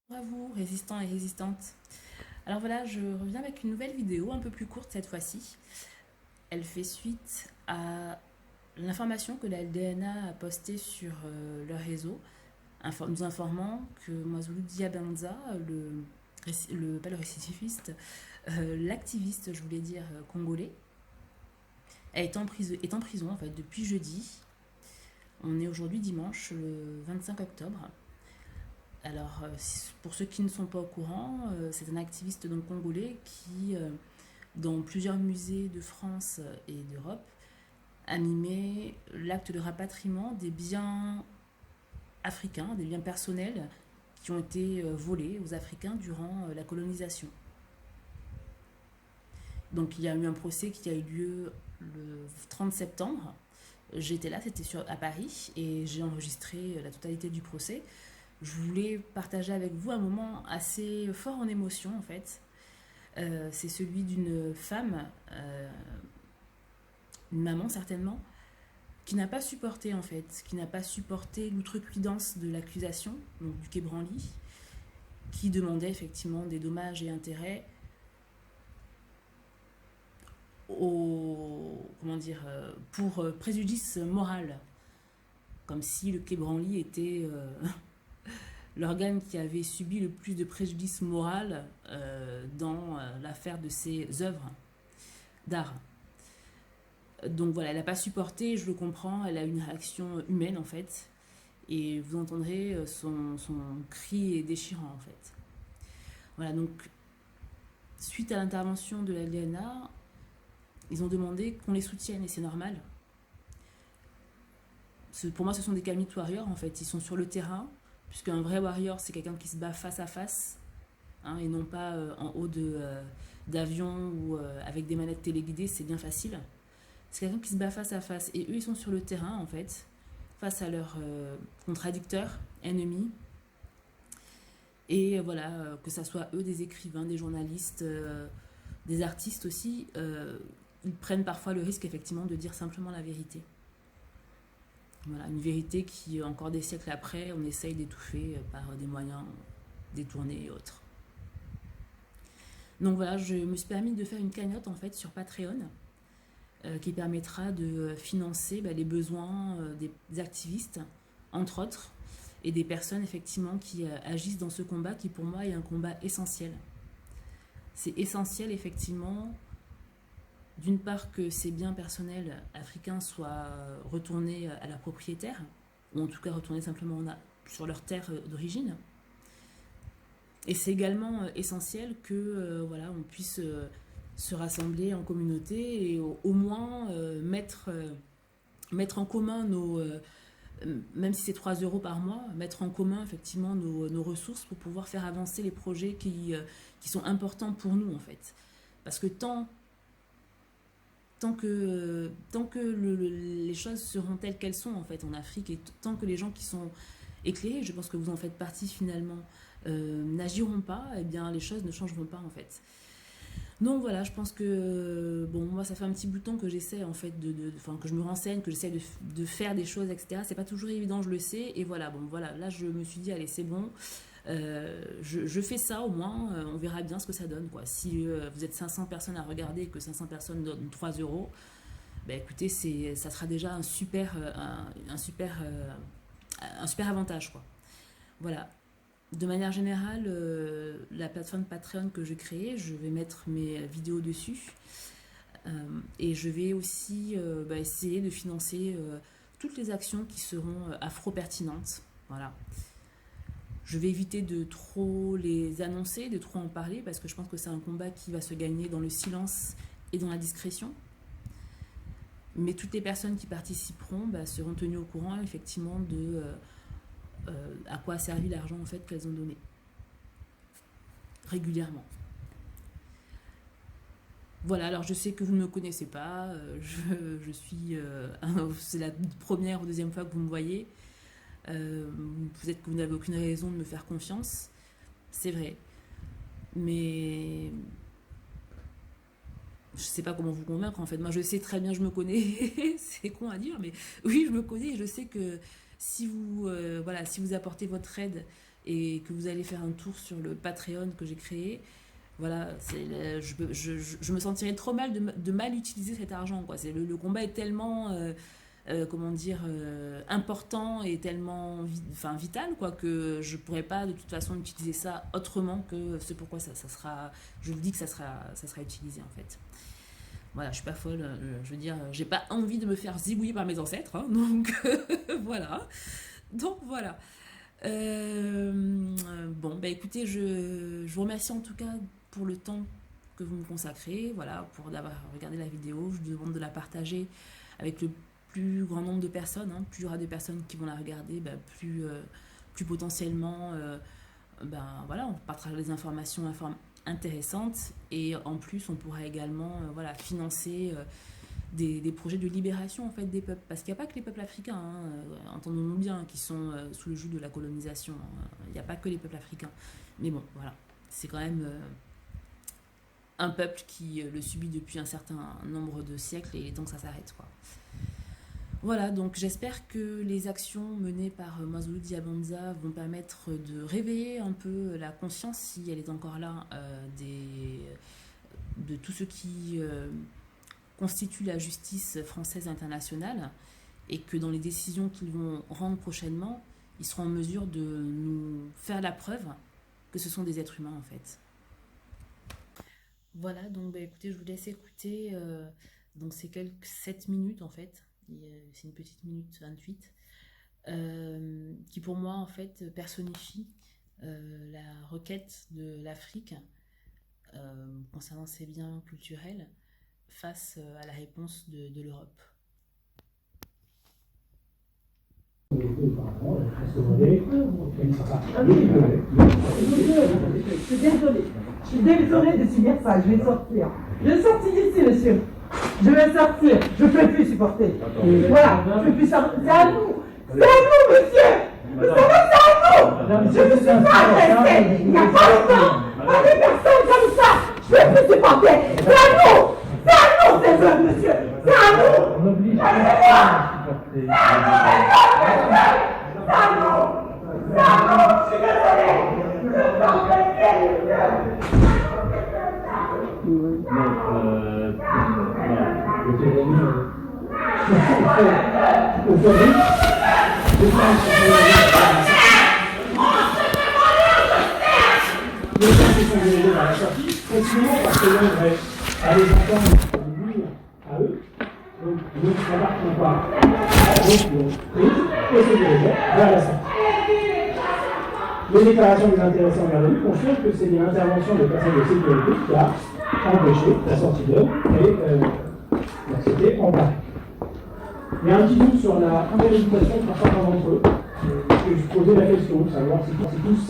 Bonjour à vous, résistants et résistantes. Alors voilà, je reviens avec une nouvelle vidéo, un peu plus courte cette fois-ci. Elle fait suite à l'information que la LDNA a postée sur leur réseau, nous informant que Mwazulu Diabanza, pas le récidiviste, l'activiste, je voulais dire, congolais, est en prison en fait depuis jeudi. On est aujourd'hui dimanche, le 25 octobre. Alors, pour ceux qui ne sont pas au courant, c'est un activiste donc congolais qui, dans plusieurs musées de France et d'Europe, a mimé l'acte de rapatriement des biens africains, des biens personnels qui ont été volés aux Africains durant la colonisation. Donc, il y a eu un procès qui a eu lieu le 30 septembre. J'étais là, c'était à Paris, et j'ai enregistré la totalité du procès. Je voulais partager avec vous un moment assez fort en émotion en fait. C'est celui d'une femme, une maman certainement, qui n'a pas supporté en fait, qui n'a pas supporté l'outrecuidance de l'accusation, donc du Quai Branly, qui demandait effectivement des dommages et intérêts comment dire, pour préjudice moral, comme si le Quai Branly était l'organe qui avait subi le plus de préjudice moral dans l'affaire de ses œuvres d'art. Donc voilà, elle n'a pas supporté, je le comprends, elle a une réaction humaine en fait, et vous entendrez son cri déchirant en fait. Voilà, donc suite à l'intervention de la LDNA, ils ont demandé qu'on les soutienne et c'est normal. Pour moi, ce sont des Kamit warriors en fait, ils sont sur le terrain, puisqu'un vrai warrior c'est quelqu'un qui se bat face à face, hein, et non pas en haut d'avion ou avec des manettes téléguidées, c'est bien facile. C'est quelqu'un qui se bat face à face. Et eux, ils sont sur le terrain, en fait, face à leurs contradicteurs, ennemis. Et voilà, que ce soit eux, des écrivains, des journalistes, des artistes aussi, ils prennent parfois le risque, effectivement, de dire simplement la vérité. Voilà, une vérité qui, encore des siècles après, on essaye d'étouffer par des moyens détournés et autres. Donc voilà, je me suis permis de faire une cagnotte, en fait, sur Patreon, qui permettra de financer les besoins des activistes, entre autres, et des personnes effectivement qui agissent dans ce combat qui pour moi est un combat essentiel. C'est essentiel effectivement, d'une part que ces biens personnels africains soient retournés à leurs propriétaires, ou en tout cas retournés simplement sur leur terre d'origine. Et c'est également essentiel que voilà, on puisse se rassembler en communauté et au moins mettre en commun même si c'est 3 euros par mois, mettre en commun effectivement nos ressources pour pouvoir faire avancer les projets qui sont importants pour nous en fait. Parce que tant que les choses seront telles qu'elles sont en fait en Afrique, et tant que les gens qui sont éclairés, je pense que vous en faites partie finalement, n'agiront pas, eh bien les choses ne changeront pas en fait. Donc voilà, je pense que bon, moi ça fait un petit bout de temps que j'essaie en fait que je me renseigne, que j'essaie de faire des choses, etc. C'est pas toujours évident, je le sais. Et voilà, bon voilà, là je me suis dit allez c'est bon, je fais ça au moins, on verra bien ce que ça donne quoi. Si vous êtes 500 personnes à regarder et que 500 personnes donnent 3 euros, bah écoutez, ça sera déjà un super avantage quoi. Voilà, de manière générale, la plateforme Patreon que je crée, je vais mettre mes vidéos dessus. Et je vais aussi essayer de financer toutes les actions qui seront afro-pertinentes. Voilà. Je vais éviter de trop les annoncer, de trop en parler, parce que je pense que c'est un combat qui va se gagner dans le silence et dans la discrétion. Mais toutes les personnes qui participeront seront tenues au courant, effectivement, de à quoi a servi l'argent en fait qu'elles ont donné régulièrement. Voilà, alors je sais que vous ne me connaissez pas, je suis, c'est la première ou deuxième fois que vous me voyez. Peut-être que vous n'avez aucune raison de me faire confiance, c'est vrai, mais je sais pas comment vous convaincre en fait. Moi je sais très bien, je me connais, c'est con à dire, mais oui je me connais et je sais que si vous, voilà, si vous apportez votre aide et que vous allez faire un tour sur le Patreon que j'ai créé, voilà, je me sentirais trop mal de mal utiliser cet argent, quoi. Le combat est tellement, comment dire, important et tellement vital, quoi, que je pourrais pas de toute façon utiliser ça autrement que ce pourquoi ça sera, je le dis que ça sera utilisé en fait. Voilà, je suis pas folle, je veux dire, j'ai pas envie de me faire zigouiller par mes ancêtres, hein, donc voilà. Donc voilà. Bon, bah écoutez, je vous remercie en tout cas pour le temps que vous me consacrez, voilà, pour d'avoir regardé la vidéo. Je vous demande de la partager avec le plus grand nombre de personnes, hein. Plus il y aura de personnes qui vont la regarder, bah, plus potentiellement, voilà, on partagera des informations intéressantes, et en plus on pourra également voilà, financer des projets de libération en fait des peuples, parce qu'il n'y a pas que les peuples africains, hein, entendons-nous bien, qui sont sous le joug de la colonisation, il n'y a pas que les peuples africains, mais bon voilà, c'est quand même un peuple qui le subit depuis un certain nombre de siècles, et il est temps que ça s'arrête, quoi. Voilà, donc j'espère que les actions menées par Mwazulu Diabanza vont permettre de réveiller un peu la conscience, si elle est encore là, de tout ce qui constitue la justice française et internationale, et que dans les décisions qu'ils vont rendre prochainement, ils seront en mesure de nous faire la preuve que ce sont des êtres humains en fait. Voilà, donc écoutez, je vous laisse écouter, donc c'est quelques 7 minutes en fait, c'est une petite minute 28, qui pour moi en fait personnifie la requête de l'Afrique concernant ses biens culturels face à la réponse de l'Europe. Je suis désolée de subir ça, je vais sortir. Je vais sortir d'ici, monsieur. Je vais sortir, je ne peux plus supporter. Voilà, je ne peux plus sortir. C'est à nous, monsieur. Vous savez, c'est à nous. Je ne suis pas agressée. Il n'y a pas longtemps, par des personnes comme ça. Je ne peux plus supporter. C'est à nous, c'est ça, monsieur. C'est à nous. C'est à nous. C'est à nous. Je suis désolée. Je t'en prie, continuons parce que l'on va aller entendre nuire à eux, donc nous n'embarquons pas donc prise et se dirigeons vers la sortie. Les déclarations des intéressés en garde à vue confirment que c'est l'intervention de personnes de sécurité qui a empêché la sortie d'homme et la société en bas. Il y a un petit doute sur la préméditation par certains d'entre eux, que je posais la question, savoir si tous